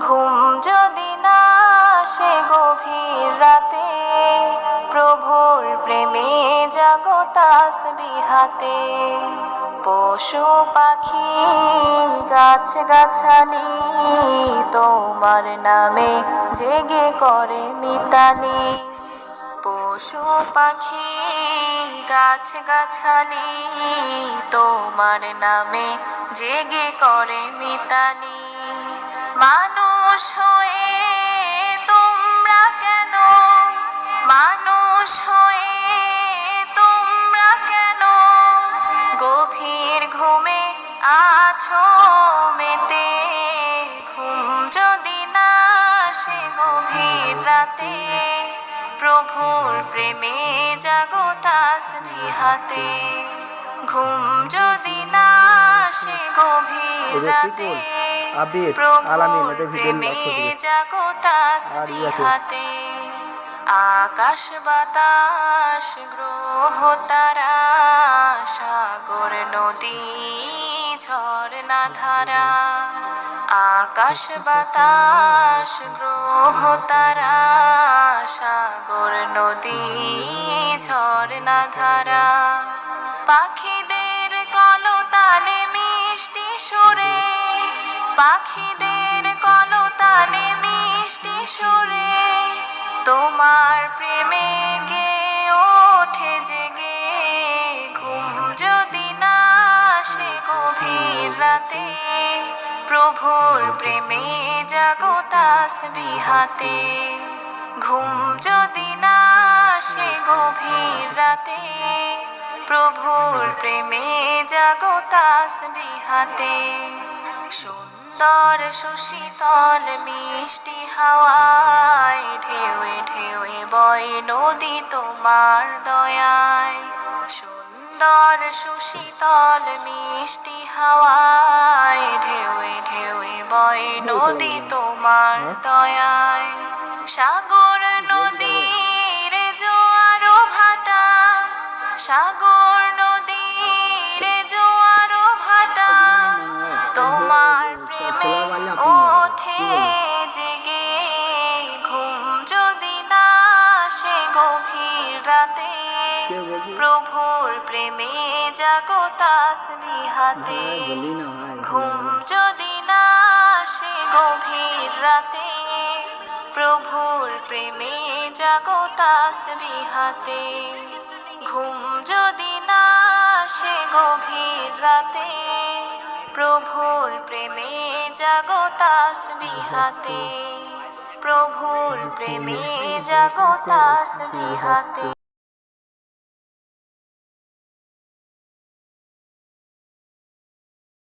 ঘুম যদি না আসে গভীর রাতে, প্রভুর প্রেমে জাগো তাসবিহাতে। পশু পাখি গাছ গাছালি তোমার নামে জেগে করে মিতালি। পশু পাখি গাছ গাছালি তোমার নামে জেগে করে মিতালি। মানুষ হয়ে তোমরা কেন, মানুষ হয়ে তোমরা কেন গভীর ঘুমে আছো মেতে। ঘুম যদি না আসে গভীর রাতে, প্রভুর প্রেমে জাগো তাসবিহাতে। ঘুম যদি না আসে গভীর রাতে, প্রভুর প্রেমে জাগো তাসবিহাতে। আকাশ বাতাস গ্রহ তারা, সাগর নদী ঝরনা ধারা। আকাশ বাতাস গ্রহ তারা, সাগর নদী ঝরনা ধারা। পাখিদের কলতানে মিষ্টি সুরে, পাখিদের কলতানে মিষ্টি সুরে তোমার প্রেমে গে ওঠে জেগে। ঘুম যদি না আসে গভীর রাতে, প্রভুর প্রেমে জাগো তাসবিহাতে। ঘুম যদি না আসে গভীর রাতে, প্রভুর প্রেমে জাগো তাসবিহাতে। সুন্দর সুশীতল মিষ্টি হাওয়ায় ঢেউয়ে ঢেউয়ে বয় নদী তোমার দয়ায়। সুন্দর সুশীতল মিষ্টি হাওয়ায় ঢেউয়ে ঢেউয়ে বয় নদী তোমার দয়ায়। সাগর নদীর জোয়ার ভাটা, সাগর নদীর জোয়ার ভাটা তোমার প্রেমে ওঠে জেগে। ঘুম যদি না আসে গভীর রাতে, প্রভুর প্রেমে জাগো তাসবিহাতে। ঘুম যদি না আসে গভীর রাতে, প্রভুর প্রেমে জাগো তাসবিহাতে। ঘুম যদি না আসে গভীর রাতে, প্রভুর প্রেমে জাগো তাসবিহাতে। প্রভুর প্রেমে জাগো তাসবিহাতে।